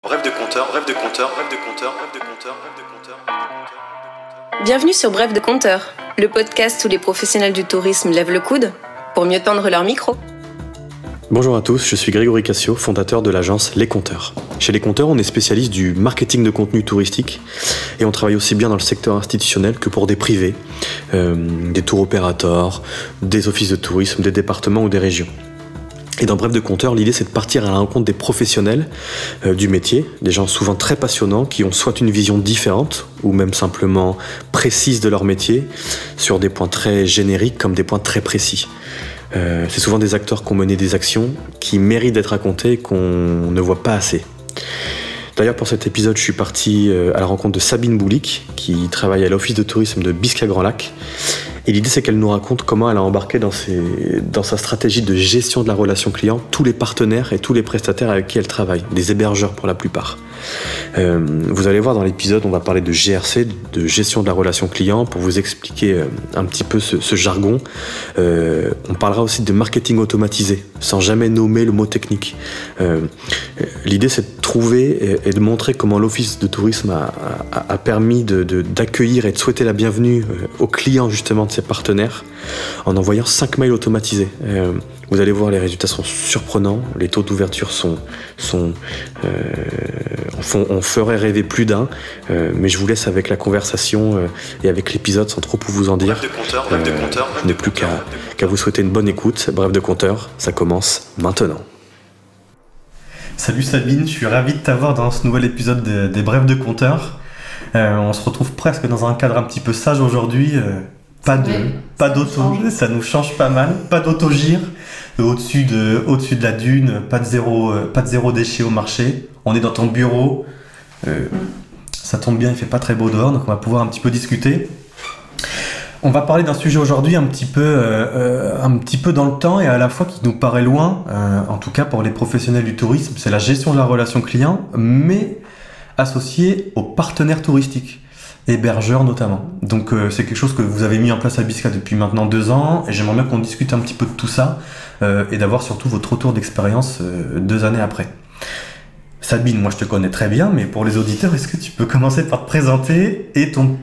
Bref de compteur, bref de compteur, bref de compteur, bref de compteur, bref de compteur, bref de compteur. Bienvenue sur Bref de compteur, le podcast où les professionnels du tourisme lèvent le coude pour mieux tendre leur micro. Bonjour à tous, je suis Grégory Cassio, fondateur de l'agence Les Compteurs. Chez Les Compteurs, on est spécialiste du marketing de contenu touristique et on travaille aussi bien dans le secteur institutionnel que pour des privés, des tours opérateurs, des offices de tourisme, des départements ou des régions. Et dans Bref de compteur, l'idée c'est de partir à la rencontre des professionnels du métier, des gens souvent très passionnants qui ont soit une vision différente ou même simplement précise de leur métier sur des points très génériques comme des points très précis. C'est souvent des acteurs qui ont mené des actions qui méritent d'être racontées et qu'on ne voit pas assez. D'ailleurs, pour cet épisode, je suis parti à la rencontre de Sabine Boulic, qui travaille à l'office de tourisme de Biscay-Grand-Lac. Et l'idée, c'est qu'elle nous raconte comment elle a embarqué dans sa stratégie de gestion de la relation client tous les partenaires et tous les prestataires avec qui elle travaille, des hébergeurs pour la plupart. Vous allez voir dans l'épisode, on va parler de GRC, de gestion de la relation client, pour vous expliquer un petit peu ce jargon. On parlera aussi de marketing automatisé, sans jamais nommer le mot technique. L'idée, c'est de trouver et de montrer comment l'office de tourisme a permis d'accueillir et de souhaiter la bienvenue aux clients justement de ses partenaires en envoyant 5 mails automatisés. Vous allez voir, les résultats sont surprenants, les taux d'ouverture on ferait rêver plus d'un, mais je vous laisse avec la conversation et avec l'épisode sans trop vous en dire. Bref de compteur, bref de compteur. Je n'ai plus qu'à vous souhaiter une bonne écoute. Bref de compteur, ça commence maintenant. Salut Sabine, je suis ravi de t'avoir dans ce nouvel épisode des Brefs de compteur. On se retrouve presque dans un cadre un petit peu sage aujourd'hui. Pas d'auto, ça nous change pas mal. Pas d'autogire au-dessus de la dune, pas de zéro déchet au marché. On est dans ton bureau. Ça tombe bien, il fait pas très beau dehors, donc on va pouvoir un petit peu discuter. On va parler d'un sujet aujourd'hui un petit peu dans le temps et à la fois qui nous paraît loin, en tout cas pour les professionnels du tourisme, c'est la gestion de la relation client, mais associée aux partenaires touristiques, hébergeurs notamment. Donc c'est quelque chose que vous avez mis en place à Biscay depuis maintenant 2 ans et j'aimerais bien qu'on discute un petit peu de tout ça et d'avoir surtout votre retour d'expérience 2 années après. Sabine, moi je te connais très bien, mais pour les auditeurs, est-ce que tu peux commencer par te présenter et ton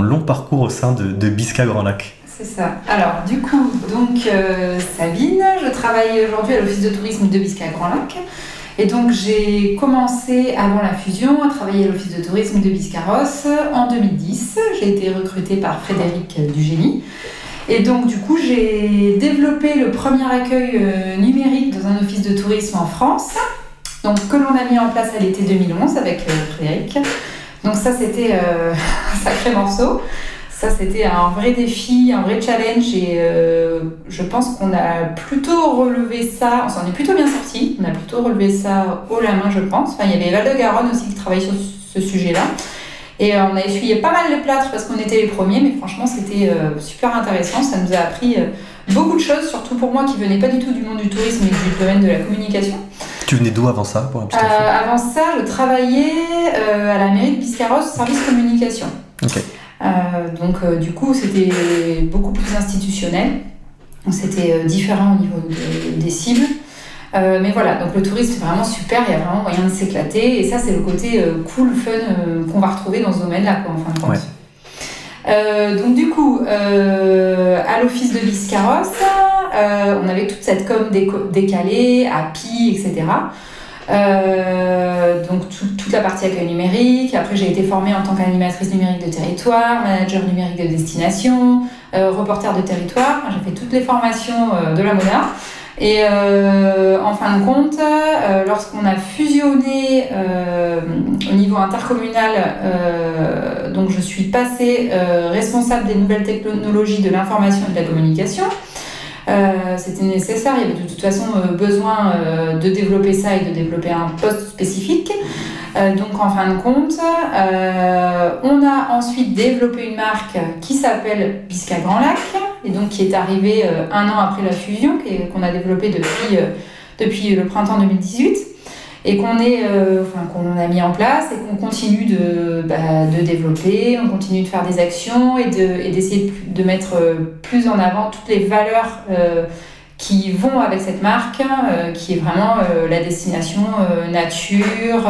long parcours au sein de Biscay-Grand-Lac? C'est ça. Alors, du coup, Sabine, je travaille aujourd'hui à l'office de tourisme de Biscay-Grand-Lac. Et donc, j'ai commencé avant la fusion à travailler à l'office de tourisme de Biscarrosse en 2010. J'ai été recrutée par Frédéric Dugénie. Et donc, du coup, j'ai développé le premier accueil numérique dans un office de tourisme en France, donc que l'on a mis en place à l'été 2011 avec Frédéric. Donc ça, c'était un sacré morceau. Ça, c'était un vrai défi, un vrai challenge et je pense qu'on a plutôt relevé ça, on s'en est plutôt bien sorti, on a plutôt relevé ça haut la main, je pense. Enfin, il y avait Val-de-Garonne aussi qui travaillait sur ce sujet-là. Et on a essuyé pas mal les plâtres parce qu'on était les premiers, mais franchement, c'était super intéressant. Ça nous a appris beaucoup de choses, surtout pour moi qui venais pas du tout du monde du tourisme mais du domaine de la communication. Tu venais d'où avant ça pour un petit info? Avant ça, je travaillais à la mairie de Biscarrosse, service communication. Okay. Du coup, c'était beaucoup plus institutionnel. C'était différent au niveau des cibles. Mais voilà, donc le tourisme, c'est vraiment super, il y a vraiment moyen de s'éclater. Et ça, c'est le côté cool, fun qu'on va retrouver dans ce domaine-là, en fin de compte. Ouais. À l'office de Biscarrosse, on avait toute cette com décalée, API, etc. Donc toute la partie accueil numérique. Après, j'ai été formée en tant qu'animatrice numérique de territoire, manager numérique de destination, reporter de territoire. J'ai fait toutes les formations de la MONA. Et en fin de compte, lorsqu'on a fusionné au niveau intercommunal, donc je suis passée responsable des nouvelles technologies de l'information et de la communication. C'était nécessaire, il y avait de toute façon besoin de développer ça et de développer un poste spécifique. Donc en fin de compte, on a ensuite développé une marque qui s'appelle Biscay-Grand-Lac et donc qui est arrivée 1 an après la fusion, qu'on a développée depuis le printemps 2018 et qu'on a mis en place et qu'on continue de développer, on continue de faire des actions et d'essayer de mettre plus en avant toutes les valeurs qui vont avec cette marque, qui est vraiment la destination nature.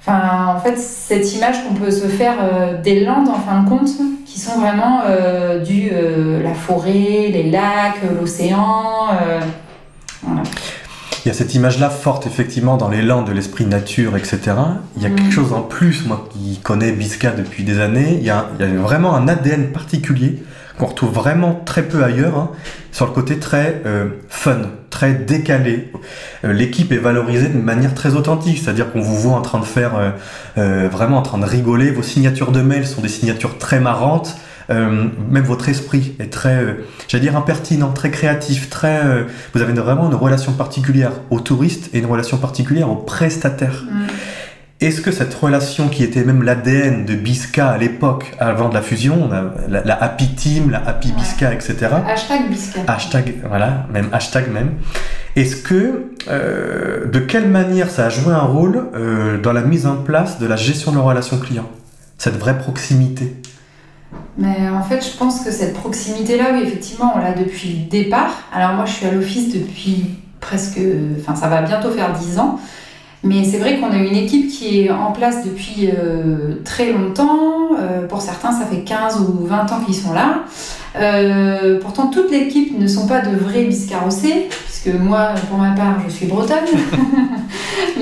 En fait, cette image qu'on peut se faire des Landes, en fin de compte, qui sont vraiment la forêt, les lacs, l'océan. Voilà. Il y a cette image-là forte, effectivement, dans les Landes de l'esprit nature, etc. Il y a quelque chose en plus, moi qui connais Bisca depuis des années, il y a vraiment un ADN particulier qu'on retrouve vraiment très peu ailleurs, hein, sur le côté très fun, très décalé. L'équipe est valorisée de manière très authentique, c'est-à-dire qu'on vous voit en train de faire, vraiment en train de rigoler. Vos signatures de mail sont des signatures très marrantes. Même votre esprit est très, j'allais dire impertinent, très créatif, vous avez vraiment une relation particulière aux touristes et une relation particulière aux prestataires. Est-ce que cette relation qui était même l'ADN de Bisca à l'époque, avant de la fusion, la Happy Team, la Happy Bisca, etc. Hashtag Bisca. Hashtag même. Est-ce que, de quelle manière ça a joué un rôle dans la mise en place de la gestion de la relation client, cette vraie proximité? Mais en fait, je pense que cette proximité-là, oui, effectivement, on l'a depuis le départ. Alors moi, je suis à l'office depuis ça va bientôt faire 10 ans. Mais c'est vrai qu'on a une équipe qui est en place depuis très longtemps. Pour certains, ça fait 15 ou 20 ans qu'ils sont là. Pourtant, toute l'équipe ne sont pas de vrais biscarrossés, puisque moi, pour ma part, je suis bretonne.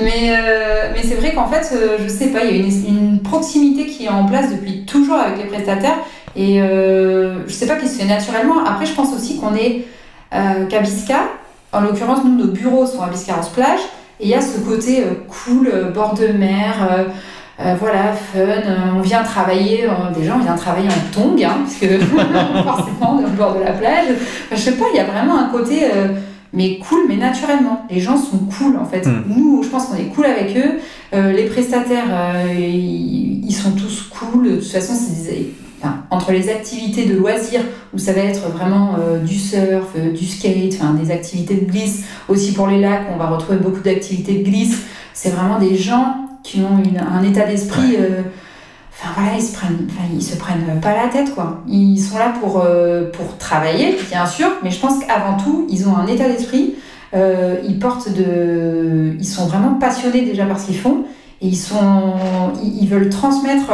mais c'est vrai qu'en fait, je sais pas, il y a une proximité qui est en place depuis toujours avec les prestataires. Et je sais pas qui se fait naturellement. Après, je pense aussi qu'on est qu'à Bisca. En l'occurrence, nous, nos bureaux sont à Biscarrosse-Plage. Et il y a ce côté cool, bord de mer, fun. On vient travailler, déjà on vient travailler en tongs, hein, puisque forcément on est au bord de la plage. Je sais pas, il y a vraiment un côté, mais cool, mais naturellement. Les gens sont cool en fait. Nous, je pense qu'on est cool avec eux. Les prestataires, ils sont tous cool. De toute façon, entre les activités de loisirs, où ça va être vraiment du surf, du skate, des activités de glisse, aussi pour les lacs, on va retrouver beaucoup d'activités de glisse. C'est vraiment des gens qui ont un état d'esprit... ils se prennent pas la tête, quoi. Ils sont là pour travailler, bien sûr, mais je pense qu'avant tout, ils ont un état d'esprit. Ils sont vraiment passionnés déjà par ce qu'ils font. Et ils veulent transmettre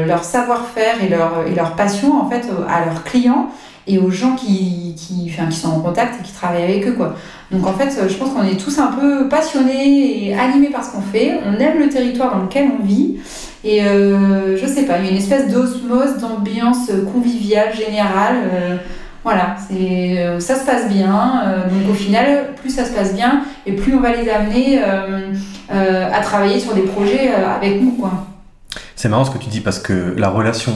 leur savoir-faire et leur passion en fait à leurs clients et aux gens qui sont en contact et qui travaillent avec eux, quoi. Donc en fait, je pense qu'on est tous un peu passionnés et animés par ce qu'on fait. On aime le territoire dans lequel on vit et je sais pas, il y a une espèce d'osmose, d'ambiance conviviale générale. Voilà, ça se passe bien. Donc au final, plus ça se passe bien et plus on va les amener à travailler sur des projets avec nous, quoi. C'est marrant ce que tu dis parce que la relation,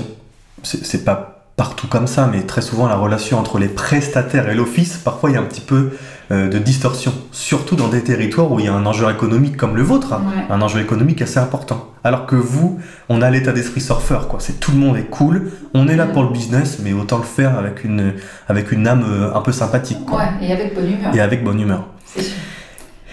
c'est pas partout comme ça, mais très souvent la relation entre les prestataires et l'office, parfois il y a un petit peu de distorsion, surtout dans des territoires où il y a un enjeu économique comme le vôtre, un enjeu économique assez important. Alors que vous, on a l'état d'esprit surfeur, quoi. Tout le monde est cool, on est là pour le business, mais autant le faire avec une âme un peu sympathique, quoi. Ouais, et avec bonne humeur. C'est sûr.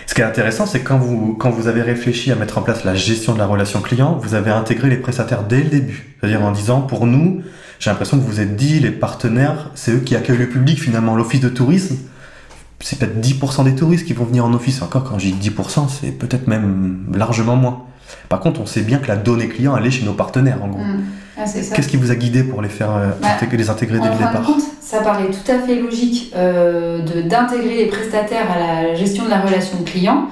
Ce qui est intéressant, c'est que quand vous avez réfléchi à mettre en place la gestion de la relation client, vous avez intégré les prestataires dès le début. C'est-à-dire en disant, pour nous, j'ai l'impression que vous vous êtes dit, les partenaires, c'est eux qui accueillent le public, finalement, l'office de tourisme. C'est peut-être 10% des touristes qui vont venir en office. Encore, quand je dis 10%, c'est peut-être même largement moins. Par contre, on sait bien que la donnée client, elle est chez nos partenaires, en gros. C'est ça. Qu'est-ce qui vous a guidé pour les faire les intégrer dès le départ ? En fin de compte, ça paraît tout à fait logique d'intégrer les prestataires à la gestion de la relation client.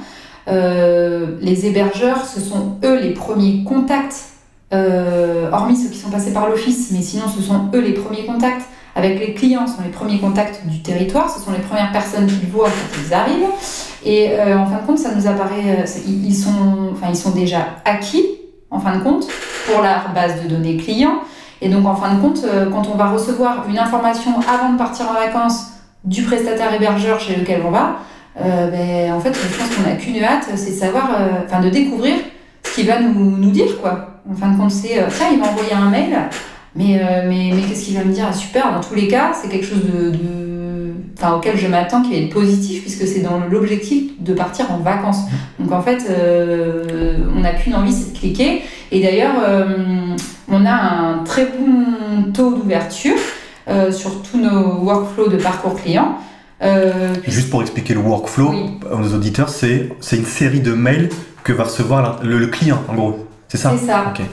Les hébergeurs, ce sont eux les premiers contacts, hormis ceux qui sont passés par l'office, mais sinon ce sont eux les premiers contacts avec les clients, ce sont les premiers contacts du territoire, ce sont les premières personnes qu'ils voient quand ils arrivent. Et en fin de compte, ça nous apparaît, ils sont déjà acquis, en fin de compte, pour la base de données clients. Et donc, en fin de compte, quand on va recevoir une information avant de partir en vacances du prestataire hébergeur chez lequel on va, en fait, je pense qu'on n'a qu'une hâte, c'est de savoir, de découvrir ce qu'il va nous dire, quoi. En fin de compte, c'est il m'a envoyé un mail, mais qu'est-ce qu'il va me dire? Ah, super, dans tous les cas, c'est quelque chose auquel je m'attends qu'il est positif, puisque c'est dans l'objectif de partir en vacances. Donc en fait, on n'a qu'une envie, c'est de cliquer. Et d'ailleurs, on a un très bon taux d'ouverture sur tous nos workflows de parcours client. Juste pour expliquer le workflow aux auditeurs, c'est une série de mails que va recevoir le client, en gros. C'est ça? C'est ça. Okay.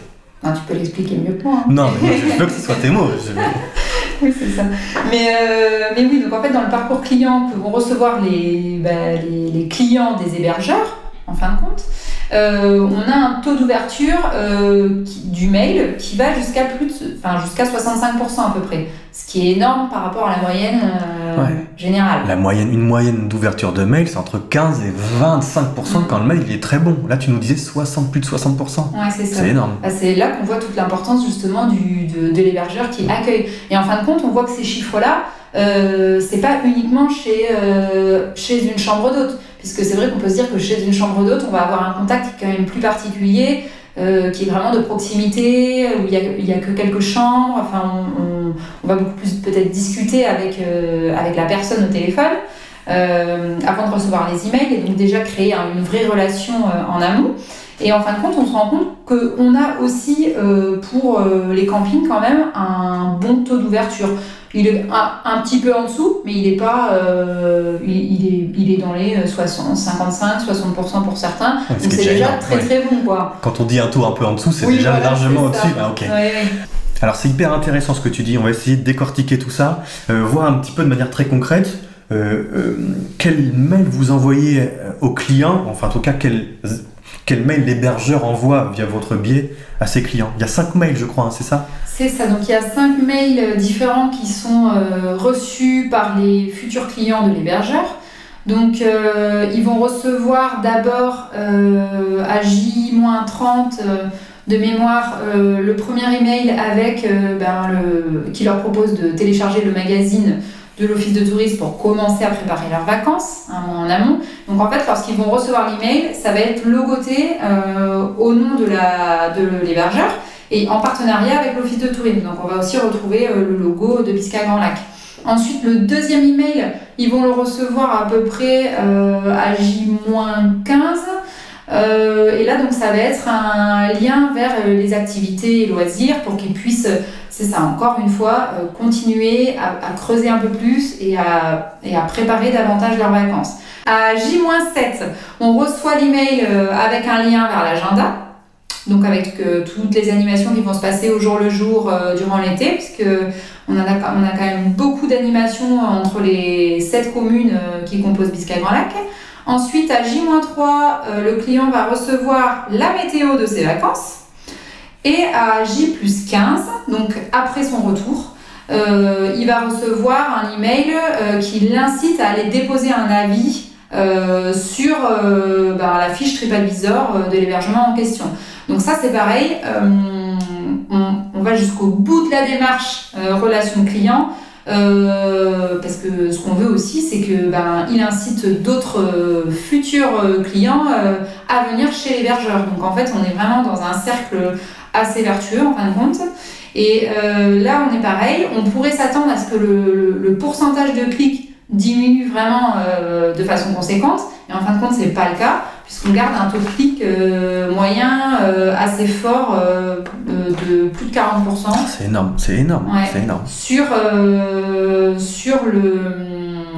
Non, tu peux l'expliquer mieux que moi. Hein. Non, mais moi, je veux que ce soit tes mots. Oui, c'est ça. Mais oui, donc en fait, dans le parcours client que vont recevoir les clients des hébergeurs, en fin de compte, on a un taux d'ouverture du mail qui va jusqu'à 65% à peu près, ce qui est énorme par rapport à la moyenne générale. Une moyenne d'ouverture de mail, c'est entre 15 et 25% quand le mail il est très bon. Là, tu nous disais plus de 60%. Ouais, c'est ça. C'est énorme. C'est là qu'on voit toute l'importance justement de l'hébergeur qui accueille. Et en fin de compte, on voit que ces chiffres-là, c'est pas uniquement chez une chambre d'hôte. Puisque c'est vrai qu'on peut se dire que chez une chambre d'hôte, on va avoir un contact qui est quand même plus particulier, qui est vraiment de proximité, où il y a que quelques chambres. Enfin, on va beaucoup plus peut-être discuter avec la personne au téléphone avant de recevoir les emails et donc déjà créer une vraie relation en amont. Et en fin de compte, on se rend compte qu'on a aussi pour les campings quand même un bon taux d'ouverture. Il est un petit peu en dessous, mais il est pas, il est dans les 60, 55, 60% pour certains. Ouais, donc c'est déjà très très bon, quoi. Quand on dit un taux un peu en dessous, c'est déjà largement au-dessus. Ah, ok. Ouais. Alors c'est hyper intéressant ce que tu dis. On va essayer de décortiquer tout ça, voir un petit peu de manière très concrète. Quel mail vous envoyez aux clients, enfin en tout cas quel mail l'hébergeur envoie via votre biais à ses clients? Il y a 5 mails, je crois, hein, c'est ça? C'est ça, donc il y a 5 mails différents qui sont reçus par les futurs clients de l'hébergeur. Donc ils vont recevoir d'abord à J-30 de mémoire le premier email avec qui leur propose de télécharger le magazine de l'office de tourisme pour commencer à préparer leurs vacances un mois en amont. Donc en fait, lorsqu'ils vont recevoir l'email, ça va être logoté au nom de l'hébergeur et en partenariat avec l'office de tourisme. Donc on va aussi retrouver le logo de Biscay Grand Lac. Ensuite, le deuxième email, ils vont le recevoir à peu près à J-15. Et là, donc, ça va être un lien vers les activités et loisirs pour qu'ils puissent, c'est ça, encore une fois, continuer à creuser un peu plus et à préparer davantage leurs vacances. À J-7, on reçoit l'email avec un lien vers l'agenda. Donc avec toutes les animations qui vont se passer au jour le jour durant l'été, puisque on a quand même beaucoup d'animations entre les 7 communes qui composent Biscay Grand Lac. Ensuite, à J-3, le client va recevoir la météo de ses vacances. Et à J+15, donc après son retour, il va recevoir un email qui l'incite à aller déposer un avis sur la fiche TripAdvisor de l'hébergement en question. Donc ça, c'est pareil, on va jusqu'au bout de la démarche relation client, parce que ce qu'on veut aussi, c'est que il incite d'autres futurs clients à venir chez l'hébergeur. Donc en fait, on est vraiment dans un cercle assez vertueux en fin de compte. Et là, on est pareil, on pourrait s'attendre à ce que le pourcentage de clics diminue vraiment de façon conséquente, et en fin de compte, c'est pas le cas, puisqu'on garde un taux de clic moyen assez fort de plus de 40%. C'est énorme, c'est énorme, ouais, c'est énorme.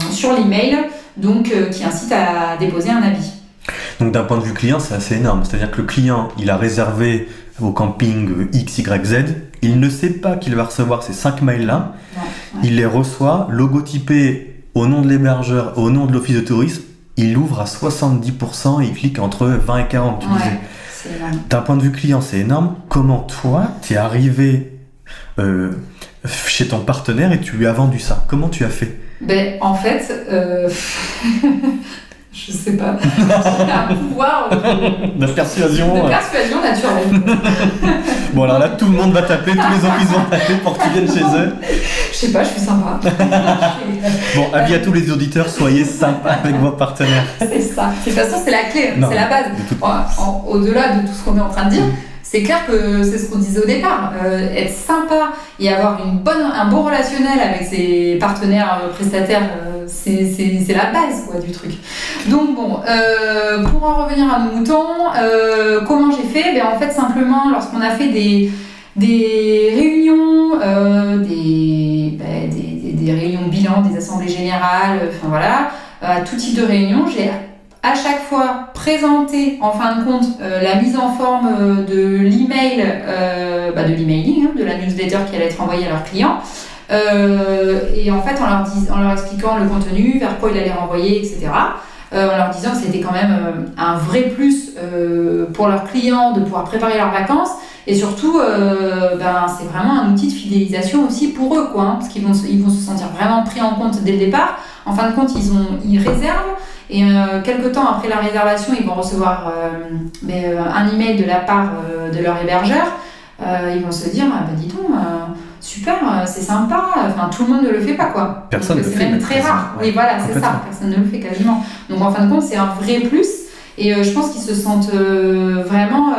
Sur l'email, donc qui incite à déposer un avis. Donc d'un point de vue client, c'est assez énorme. C'est-à-dire que le client, il a réservé au camping X, Y, Z, il ne sait pas qu'il va recevoir ces 5 mails-là, ouais. Il les reçoit, logotypés au nom de l'hébergeur, au nom de l'office de tourisme, il l'ouvre à 70% et il clique entre 20 et 40, tu disais. C'est énorme. D'un point de vue client, c'est énorme. Comment toi, tu es arrivé chez ton partenaire et tu lui as vendu ça? Comment tu as fait? En fait, je sais pas, j'ai un pouvoir de persuasion. De persuasion naturelle. Bon, alors là, tout le monde va t'appeler, tous les offices vont t'appeler pour que tu viennes chez eux. Je sais pas, je suis sympa. Bon, avis à tous les auditeurs, soyez sympas avec vos partenaires. C'est ça. De toute façon, c'est la clé, c'est la base. Au-delà de tout ce qu'on est en train de dire, c'est clair que c'est ce qu'on disait au départ. Être sympa et avoir un bon relationnel avec ses partenaires prestataires, c'est la base quoi, du truc. Donc bon, pour en revenir à nos moutons, comment j'ai fait? En fait, simplement, lorsqu'on a fait des réunions, des des réunions bilan, des assemblées générales, enfin voilà, à tout type de réunion. J'ai à chaque fois présenté en fin de compte la mise en forme de l'email, de l'emailing, de la newsletter qui allait être envoyée à leurs clients. Et en fait, en leur expliquant le contenu, vers quoi il allait renvoyer, etc. En leur disant que c'était quand même un vrai plus pour leurs clients de pouvoir préparer leurs vacances. Et surtout, c'est vraiment un outil de fidélisation aussi pour eux, quoi, parce qu'ils vont se sentir vraiment pris en compte dès le départ. En fin de compte, ils réservent. Et quelques temps après la réservation, ils vont recevoir un email de la part de leur hébergeur. Ils vont se dire, dis donc, super, c'est sympa. Enfin, tout le monde ne le fait pas, quoi. Personne ne le fait. C'est même très rare. Oui, voilà, c'est ça. Personne ne le fait quasiment. Donc, en fin de compte, c'est un vrai plus. Et je pense qu'ils se sentent vraiment...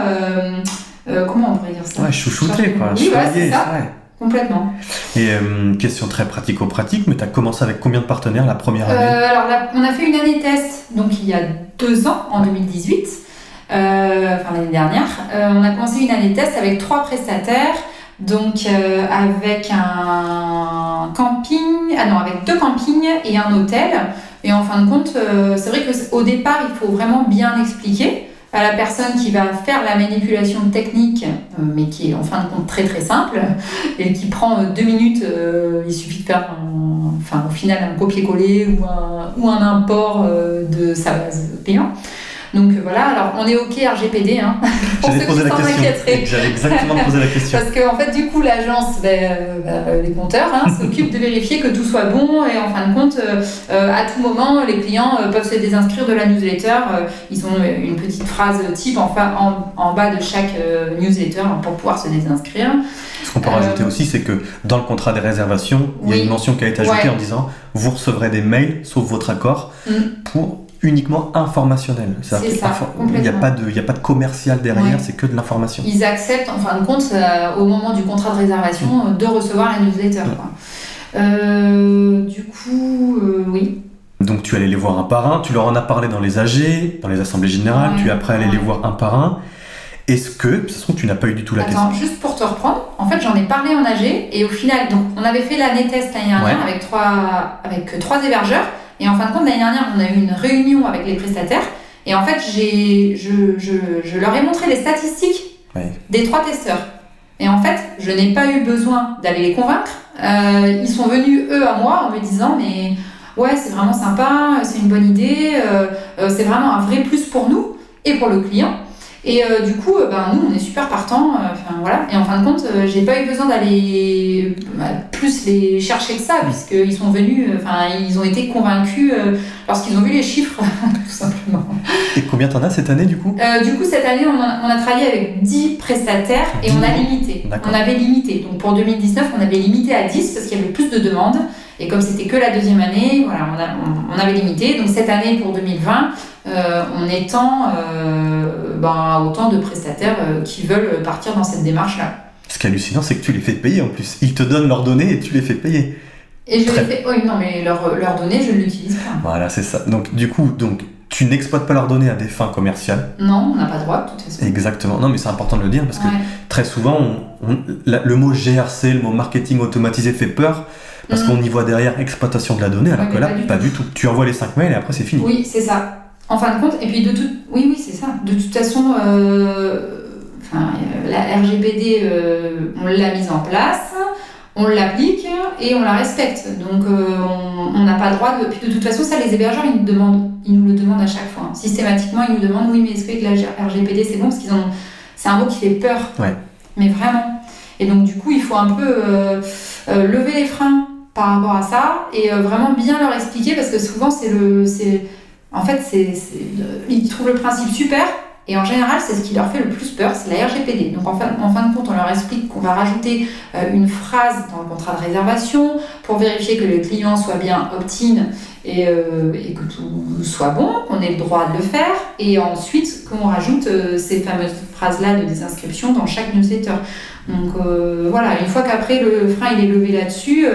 comment on pourrait dire ça ? Ouais, chouchouté, quoi. Oui, voilà, c'est ça. Ouais. Complètement. Et question très pratico-pratique, mais tu as commencé avec combien de partenaires la première année ? Alors là, on a fait une année test, donc il y a 2 ans, en 2018, l'année dernière. On a commencé une année test avec 3 prestataires, donc avec avec 2 campings et un hôtel. Et en fin de compte, c'est vrai qu'au départ, il faut vraiment bien expliquer à la personne qui va faire la manipulation technique, mais qui est en fin de compte très très simple et qui prend 2 minutes. Il suffit de faire au final un copier-coller ou un import de sa base payant. Donc voilà, alors on est OK RGPD, pour ceux qui s'en inquiéteraient. J'allais exactement poser la question. Parce qu'en fait, du coup, l'agence, les compteurs, s'occupe de vérifier que tout soit bon et en fin de compte, à tout moment, les clients peuvent se désinscrire de la newsletter. Ils ont une petite phrase type en bas de chaque newsletter pour pouvoir se désinscrire. Ce qu'on peut rajouter aussi, c'est que dans le contrat des réservations, il y a une mention qui a été ajoutée en disant « Vous recevrez des mails, sauf votre accord, pour... » uniquement informationnel. C'est ça, il n'y a pas de commercial derrière, c'est que de l'information. Ils acceptent, en fin de compte, au moment du contrat de réservation, de recevoir la newsletter. Du coup, oui. Donc tu allais les voir un par un, tu leur en as parlé dans les AG, dans les assemblées générales, tu es après allé les voir un par un. Est-ce que, ça se trouve, tu n'as pas eu du tout la question ? Juste pour te reprendre, en fait, j'en ai parlé en AG et au final, donc, on avait fait l'année test l'année dernière avec 3 hébergeurs. Et en fin de compte, l'année dernière, on a eu une réunion avec les prestataires. Et en fait, je leur ai montré les statistiques des 3 testeurs. Et en fait, je n'ai pas eu besoin d'aller les convaincre. Ils sont venus, eux, à moi, en me disant « Mais ouais, c'est vraiment sympa, c'est une bonne idée, c'est vraiment un vrai plus pour nous et pour le client. » Et du coup, nous, on est super partants. Voilà. Et en fin de compte, j'ai pas eu besoin d'aller plus les chercher que ça, puisqu'ils sont venus, ils ont été convaincus lorsqu'ils ont vu les chiffres, tout simplement. Et combien t'en as cette année, du coup ? Du coup, cette année, on a travaillé avec 10 prestataires et on a limité. D'accord. On avait limité. Donc pour 2019, on avait limité à 10 parce qu'il y avait plus de demandes. Et comme c'était que la 2e année, voilà, on avait limité. Donc cette année, pour 2020, on étend autant de prestataires qui veulent partir dans cette démarche-là. Ce qui est hallucinant, c'est que tu les fais payer en plus. Ils te donnent leurs données et tu les fais payer. Et je les fais... Oui, non, mais leurs données, je ne l'utilise pas. Voilà, c'est ça. Donc du coup, tu n'exploites pas leurs données à des fins commerciales. Non, on n'a pas le droit, de toute façon. Exactement. Non, mais c'est important de le dire parce que très souvent, le mot GRC, le mot marketing automatisé fait peur. Parce qu'on y voit derrière exploitation de la donnée, alors que là, pas du tout. Tu envoies les 5 mails et après c'est fini. Oui, c'est ça. En fin de compte, et puis oui, c'est ça. De toute façon, la RGPD, on l'a mise en place, on l'applique et on la respecte. Donc, on n'a pas le droit de... Puis de toute façon, ça, les hébergeurs, ils nous le demandent à chaque fois. Systématiquement, ils nous demandent, oui, mais est-ce que la RGPD, c'est bon ? Parce c'est un mot qui fait peur. Ouais. Mais vraiment. Et donc, du coup, il faut un peu lever les freins par rapport à ça et vraiment bien leur expliquer parce que souvent ils trouvent le principe super et en général c'est ce qui leur fait le plus peur, c'est la RGPD. Donc en fin de compte on leur explique qu'on va rajouter une phrase dans le contrat de réservation pour vérifier que le client soit bien opt-in et que tout soit bon, qu'on ait le droit de le faire et ensuite qu'on rajoute ces fameuses phrases là de désinscription dans chaque newsletter. Donc voilà, une fois qu'après le frein il est levé là-dessus,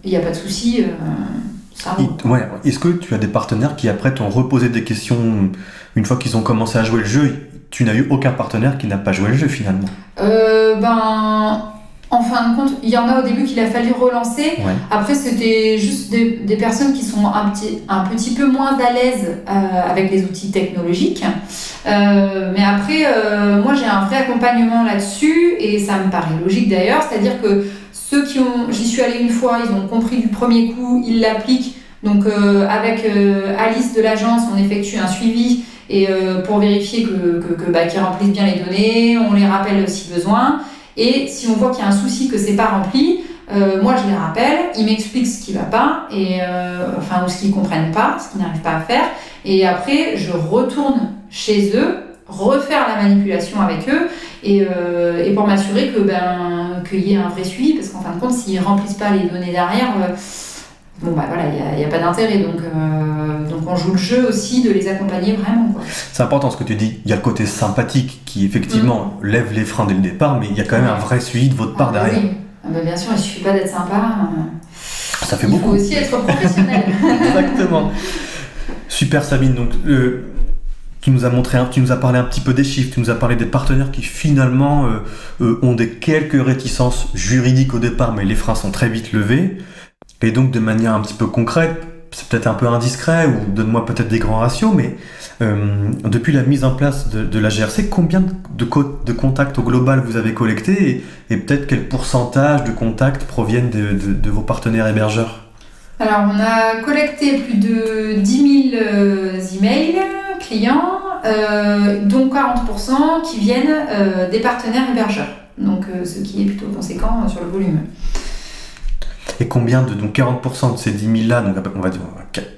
il n'y a pas de souci. Est-ce que tu as des partenaires qui après t'ont reposé des questions une fois qu'ils ont commencé à jouer le jeu ? Tu n'as eu aucun partenaire qui n'a pas joué le jeu finalement ? En fin de compte, il y en a au début qu'il a fallu relancer. Ouais. Après, c'était juste des personnes qui sont un petit peu moins à l'aise avec les outils technologiques. Mais après, moi, j'ai un vrai accompagnement là-dessus et ça me paraît logique d'ailleurs. C'est-à-dire que j'y suis allée une fois, ils ont compris du premier coup, ils l'appliquent. Donc, avec Alice de l'agence, on effectue un suivi et pour vérifier qu'ils remplissent bien les données, on les rappelle si besoin. Et si on voit qu'il y a un souci, que c'est pas rempli, moi je les rappelle, ils m'expliquent ce qui va pas, ou ce qu'ils comprennent pas, ce qu'ils n'arrivent pas à faire. Et après, je retourne chez eux, refaire la manipulation avec eux, et pour m'assurer qu'il y ait un vrai suivi, parce qu'en fin de compte, s'ils remplissent pas les données derrière, il n'y a pas d'intérêt. Donc on joue le jeu aussi de les accompagner vraiment, quoi. C'est important ce que tu dis. Il y a le côté sympathique qui effectivement lève les freins dès le départ, mais il y a quand même un vrai suivi de votre part derrière. Oui. Bien sûr, il suffit pas d'être sympa. Ça fait beaucoup. Il faut aussi être professionnel. Exactement. Super Sabine. Donc tu nous as parlé un petit peu des chiffres, tu nous as parlé des partenaires qui finalement ont quelques réticences juridiques au départ, mais les freins sont très vite levés. Et donc de manière un petit peu concrète, c'est peut-être un peu indiscret ou donne-moi peut-être des grands ratios, mais depuis la mise en place de la GRC, combien de contacts au global vous avez collectés et peut-être quel pourcentage de contacts proviennent de vos partenaires hébergeurs? Alors on a collecté plus de 10 000 emails clients, dont 40% qui viennent des partenaires hébergeurs, donc ce qui est plutôt conséquent sur le volume. Et combien donc 40% de ces 10 000 là, donc on va dire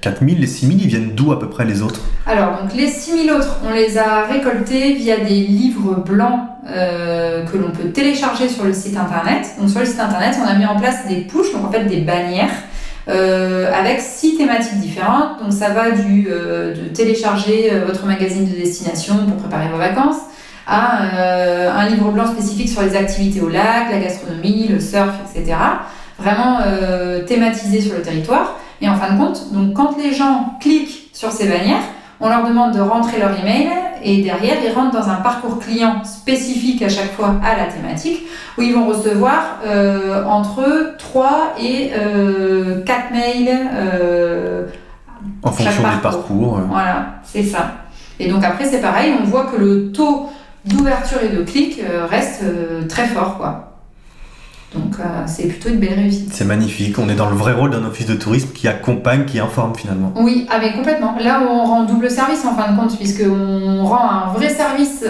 4 000, les 6 000, ils viennent d'où à peu près les autres? Alors, donc les 6 000 autres, on les a récoltés via des livres blancs que l'on peut télécharger sur le site internet. Donc sur le site internet, on a mis en place des pushs, donc en fait des bannières, avec 6 thématiques différentes. Donc ça va de télécharger votre magazine de destination pour préparer vos vacances, à un livre blanc spécifique sur les activités au lac, la gastronomie, le surf, etc. Vraiment thématisé sur le territoire. Et en fin de compte, donc quand les gens cliquent sur ces bannières, on leur demande de rentrer leur email et derrière, ils rentrent dans un parcours client spécifique à chaque fois à la thématique où ils vont recevoir entre 3 et 4 mails en fonction des parcours. Voilà, c'est ça. Et donc après, c'est pareil, on voit que le taux d'ouverture et de clic reste très fort, quoi. Donc c'est plutôt une belle réussite. C'est magnifique, on est dans le vrai rôle d'un office de tourisme qui accompagne, qui informe finalement. Oui, mais complètement. Là on rend double service en fin de compte, puisqu'on rend un vrai service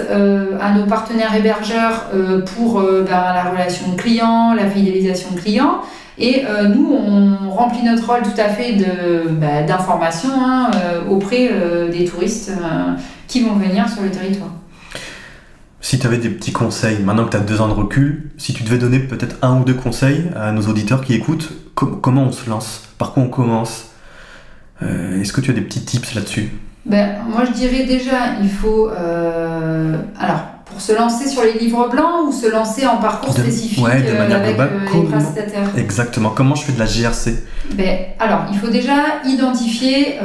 à nos partenaires hébergeurs pour la relation client, la fidélisation client. Et nous, on remplit notre rôle tout à fait d'information auprès des touristes qui vont venir sur le territoire. Si tu avais des petits conseils, maintenant que tu as 2 ans de recul, si tu devais donner peut-être 1 ou 2 conseils à nos auditeurs qui écoutent, comment on se lance? Par quoi on commence? Est-ce que tu as des petits tips là-dessus? Moi, je dirais déjà, il faut... pour se lancer sur les livres blancs ou se lancer en parcours spécifique de manière avec globale, les prestataires? Exactement. Comment je fais de la GRC? Alors, il faut déjà identifier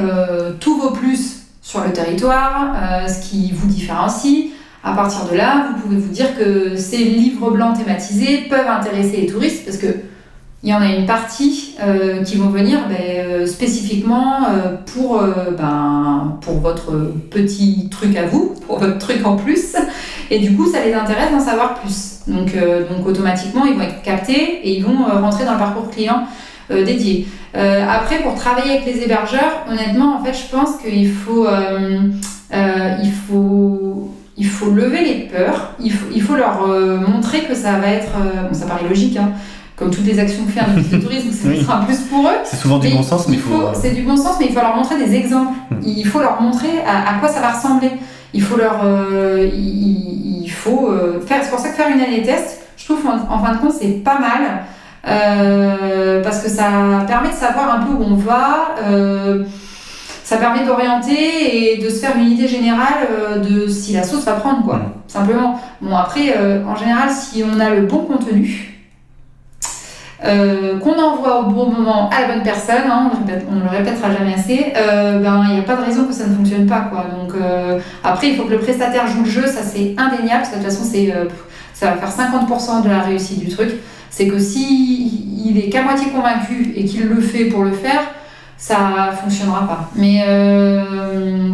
tous vos plus sur le territoire, ce qui vous différencie. À partir de là, vous pouvez vous dire que ces livres blancs thématisés peuvent intéresser les touristes parce qu'il y en a une partie qui vont venir spécifiquement pour votre petit truc à vous, pour votre truc en plus. Et du coup, ça les intéresse d'en savoir plus. Donc automatiquement, ils vont être captés et ils vont rentrer dans le parcours client dédié. Après, pour travailler avec les hébergeurs, honnêtement, en fait, je pense qu'il faut lever les peurs, il faut leur montrer que ça va être... ça paraît logique, comme toutes les actions que fait un office de tourisme, c'est un plus pour eux. C'est souvent du bon sens, mais c'est du bon sens, mais il faut leur montrer des exemples. Il faut leur montrer à quoi ça va ressembler. Il faut leur... faire... C'est pour ça que faire une année test, je trouve en fin de compte, c'est pas mal. Parce que ça permet de savoir un peu où on va... ça permet d'orienter et de se faire une idée générale de si la sauce va prendre, quoi. Simplement. Bon, après, en général, si on a le bon contenu, qu'on envoie au bon moment à la bonne personne, on ne le répétera jamais assez, il n'y a pas de raison que ça ne fonctionne pas, quoi. Donc, après, il faut que le prestataire joue le jeu, ça c'est indéniable, parce que de toute façon, ça va faire 50% de la réussite du truc. C'est que si il est qu'à moitié convaincu et qu'il le fait pour le faire, ça fonctionnera pas. Mais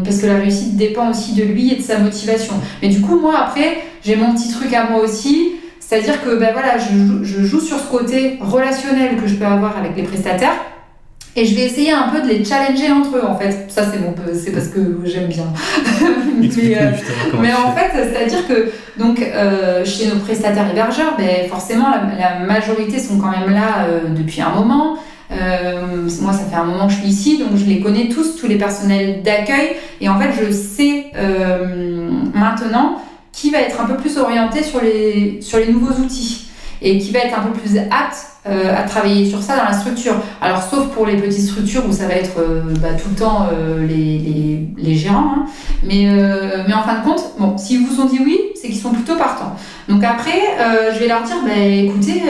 parce que la réussite dépend aussi de lui et de sa motivation. Mais du coup, moi, après, j'ai mon petit truc à moi aussi. C'est-à-dire que voilà, je joue sur ce côté relationnel que je peux avoir avec les prestataires. Et je vais essayer un peu de les challenger entre eux, en fait. Ça, c'est parce que j'aime bien. mais en fait, c'est-à-dire que donc, chez nos prestataires hébergeurs, forcément, la majorité sont quand même là depuis un moment. Moi, ça fait un moment que je suis ici, donc je les connais tous les personnels d'accueil. Et en fait, je sais maintenant qui va être un peu plus orienté sur les nouveaux outils et qui va être un peu plus apte à travailler sur ça dans la structure. Alors, sauf pour les petites structures où ça va être tout le temps les gérants. Hein. Mais en fin de compte, bon, s'ils vous ont dit oui, c'est qu'ils sont plutôt partants. Donc après, je vais leur dire, écoutez,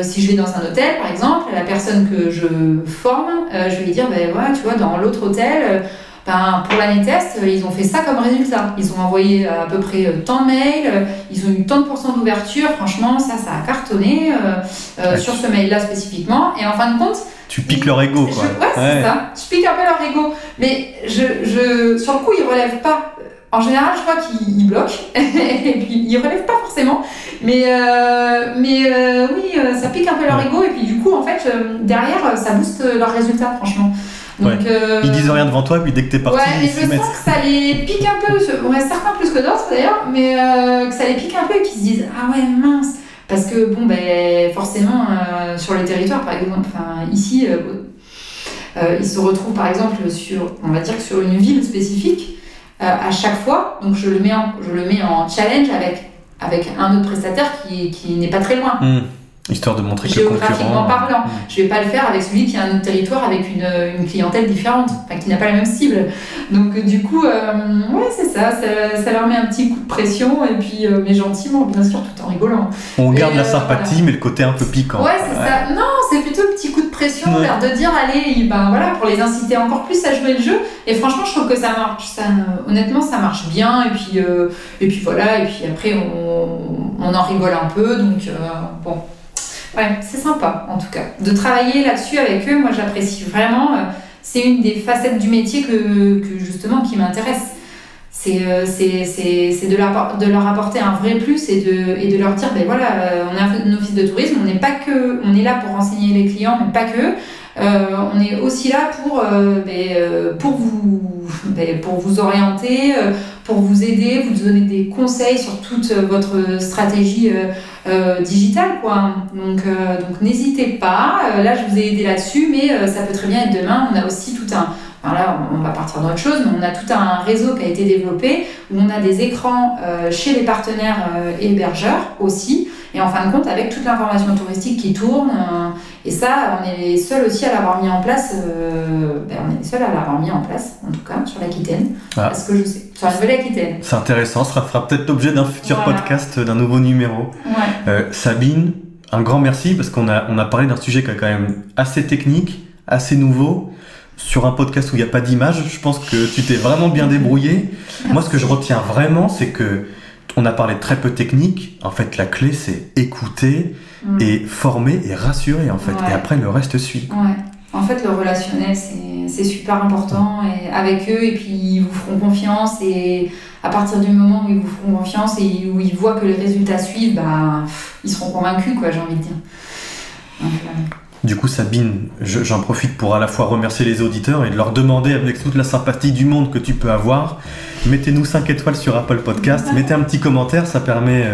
si je vais dans un hôtel, par exemple, la personne que je forme, je vais lui dire, tu vois, dans l'autre hôtel... pour l'année test, ils ont fait ça comme résultat. Ils ont envoyé à peu près tant de mails, ils ont eu tant de pourcents d'ouverture. Franchement, ça a cartonné sur ce mail-là spécifiquement. Et en fin de compte... Tu piques leur ego, quoi. C'est ça. Je pique un peu leur ego. Mais sur le coup, ils ne relèvent pas. En général, je crois qu'ils bloquent. Et puis, ils ne relèvent pas forcément. Mais oui, ça pique un peu leur ego. Et puis, du coup, en fait, derrière, ça booste leurs résultats, franchement. Donc, ils disent rien devant toi, puis dès que t'es parti, ils se mettent. Je sens que ça les pique un peu, certains plus que d'autres d'ailleurs, mais que ça les pique un peu et qu'ils se disent ah ouais mince, parce que forcément sur le territoire par exemple, ici ils se retrouvent par exemple on va dire que sur une ville spécifique à chaque fois, donc je le mets en challenge avec un autre prestataire qui n'est pas très loin. Histoire de montrer que le concurrent... Géographiquement parlant. Je ne vais pas le faire avec celui qui a un autre territoire avec une clientèle différente, qui n'a pas la même cible. Donc du coup, c'est ça leur met un petit coup de pression, et puis, mais gentiment, bien sûr, tout en rigolant. On garde la sympathie, voilà. Mais le côté un peu piquant. Ouais, c'est ça. Non, c'est plutôt le petit coup de pression, l'air de dire, allez, pour les inciter encore plus à jouer le jeu. Et franchement, je trouve que ça marche. Honnêtement, ça marche bien, et puis voilà, et puis après, on en rigole un peu, donc bon... Ouais, c'est sympa en tout cas. De travailler là-dessus avec eux, moi j'apprécie vraiment. C'est une des facettes du métier que justement qui m'intéresse. C'est de leur apporter un vrai plus et de leur dire, on est un office de tourisme, on est là pour renseigner les clients, mais pas que. On est aussi là pour vous orienter, pour vous aider, vous donner des conseils sur toute votre stratégie digitale, quoi. Donc n'hésitez pas. Là, je vous ai aidé là-dessus, mais ça peut très bien être demain. On a aussi tout un... Enfin là, on va partir dans autre chose, mais on a tout un réseau qui a été développé où on a des écrans chez les partenaires hébergeurs aussi. Et en fin de compte, avec toute l'information touristique qui tourne, et ça, on est les seuls aussi à l'avoir mis en place. On est les seuls à l'avoir mis en place, en tout cas, sur l'Aquitaine. Parce que je sais, sur la Nouvelle-Aquitaine. C'est intéressant, ça fera peut-être l'objet d'un futur podcast, d'un nouveau numéro. Ouais. Sabine, un grand merci, parce qu'on a parlé d'un sujet qui est quand même assez technique, assez nouveau. Sur un podcast où il n'y a pas d'image, je pense que tu t'es vraiment bien débrouillé. Moi, ce que je retiens vraiment, c'est que on a parlé de très peu technique. En fait, la clé, c'est écouter et former et rassurer, en fait. Et après, le reste suit. Ouais. En fait, le relationnel, c'est super important avec eux. Et puis, ils vous feront confiance. Et à partir du moment où ils vous feront confiance et où ils voient que les résultats suivent, ils seront convaincus, quoi, j'ai envie de dire. Donc, Du coup, Sabine, j'en profite pour à la fois remercier les auditeurs et de leur demander avec toute la sympathie du monde que tu peux avoir. Mettez-nous 5 étoiles sur Apple Podcast, mettez un petit commentaire, ça permet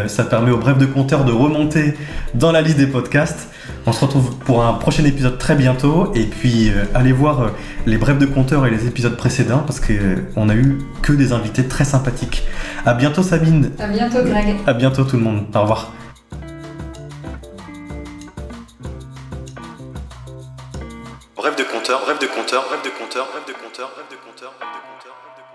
au Bref de Compteur de remonter dans la liste des podcasts. On se retrouve pour un prochain épisode très bientôt, et puis allez voir les Brefs de Compteur et les épisodes précédents parce qu'on a eu que des invités très sympathiques. À bientôt Sabine. À bientôt Greg. À bientôt tout le monde. Au revoir. Bref de compteur, bref de compteur, bref de compteur, bref de compteur, bref de compteur, bref de compteur, bref de compteur.